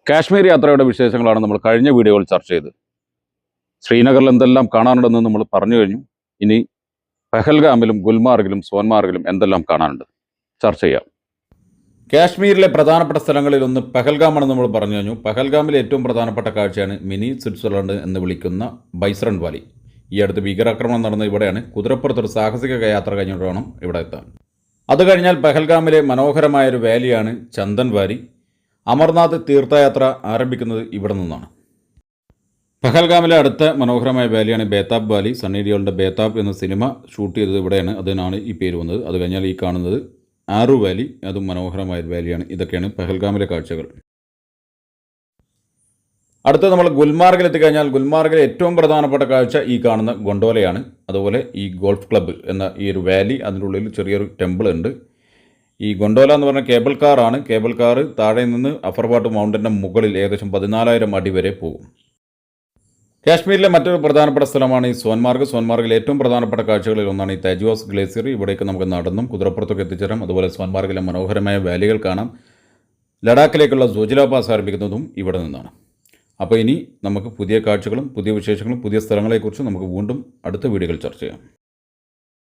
കാശ്മീർ യാത്രയുടെ വിശേഷങ്ങളാണ് നമ്മൾ കഴിഞ്ഞ വീഡിയോയിൽ ചർച്ച ചെയ്തത്. ശ്രീനഗറിൽ എന്തെല്ലാം കാണാനുണ്ടെന്ന് നമ്മൾ പറഞ്ഞു കഴിഞ്ഞു. ഇനി പെഹൽഗാമിലും ഗുൽമാർഗിലും സോൻമാർഗിലും എന്തെല്ലാം കാണാനുണ്ട് ചർച്ച ചെയ്യാം. കാശ്മീരിലെ പ്രധാനപ്പെട്ട സ്ഥലങ്ങളിൽ ഒന്ന് പെഹൽഗാമാണെന്ന് നമ്മൾ പറഞ്ഞു കഴിഞ്ഞു. പെഹൽഗാമിലെ ഏറ്റവും പ്രധാനപ്പെട്ട കാഴ്ചയാണ് മിനി സ്വിറ്റ്സർലൻഡ് എന്ന് വിളിക്കുന്ന ബൈസ്രൺ വാലി. ഈ അടുത്ത് ഭീകരാക്രമണം നടന്ന ഇവിടെയാണ്. കുതിരപ്പുറത്തൊരു സാഹസിക യാത്ര കഴിഞ്ഞിട്ട് വേണം ഇവിടെ എത്താൻ. അത് കഴിഞ്ഞാൽ പെഹൽഗാമിലെ മനോഹരമായൊരു വാലിയാണ് ചന്ദൻ വാലി. അമർനാഥ് തീർത്ഥയാത്ര ആരംഭിക്കുന്നത് ഇവിടെ നിന്നാണ്. പെഹൽഗാമിലെ അടുത്ത മനോഹരമായ വാലിയാണ് ബേതാബ് വാലി. സണ്ണി ഡിയോളിൻ്റെ ബേതാബ് എന്ന സിനിമ ഷൂട്ട് ചെയ്തത് ഇവിടെയാണ്. അതിനാണ് ഈ പേര് വന്നത്. അത് കഴിഞ്ഞാൽ ഈ കാണുന്നത് ആറു വാലി, അതും മനോഹരമായ വാലിയാണ്. ഇതൊക്കെയാണ് പെഹൽഗാമിലെ കാഴ്ചകൾ. അടുത്ത നമ്മൾ ഗുൽമാർഗിൽ എത്തിക്കഴിഞ്ഞാൽ ഗുൽമാർഗിലെ ഏറ്റവും പ്രധാനപ്പെട്ട കാഴ്ച ഈ കാണുന്ന ഗൊണ്ടോലയാണ്. അതുപോലെ ഈ ഗോൾഫ് ക്ലബ്ബ് എന്ന ഈ ഒരു വാലി, അതിൻ്റെ ഉള്ളിൽ ചെറിയൊരു ടെമ്പിൾ ഉണ്ട്. ഈ ഗൊണ്ടോല എന്ന് പറഞ്ഞ കേബിൾ കാറാണ്. കേബിൾ കാർ താഴെ നിന്ന് അഫർവാട്ട് മൗണ്ടൻ്റെ മുകളിൽ ഏകദേശം 14,000 അടി വരെ പോകും. കാശ്മീരിലെ മറ്റൊരു പ്രധാനപ്പെട്ട സ്ഥലമാണ് ഈ സോൻമാർഗ്. സോൻമാർഗിലെ ഏറ്റവും പ്രധാനപ്പെട്ട കാഴ്ചകളിൽ ഒന്നാണ് ഈ തേജ്വാസ് ഗ്ലേസിയർ. ഇവിടേക്ക് നമുക്ക് നടന്നും കുതിരപ്പുറത്തൊക്കെ എത്തിച്ചേരാം. അതുപോലെ സോൻമാർഗിലെ മനോഹരമായ വാലികൾ കാണാം. ലഡാക്കിലേക്കുള്ള സോജില പാസ് ആരംഭിക്കുന്നതും ഇവിടെ നിന്നാണ്. അപ്പോൾ ഇനി നമുക്ക് പുതിയ കാഴ്ചകളും പുതിയ വിശേഷങ്ങളും പുതിയ സ്ഥലങ്ങളെക്കുറിച്ച് നമുക്ക് വീണ്ടും അടുത്ത വീഡിയോകൾ ചർച്ച ചെയ്യാം.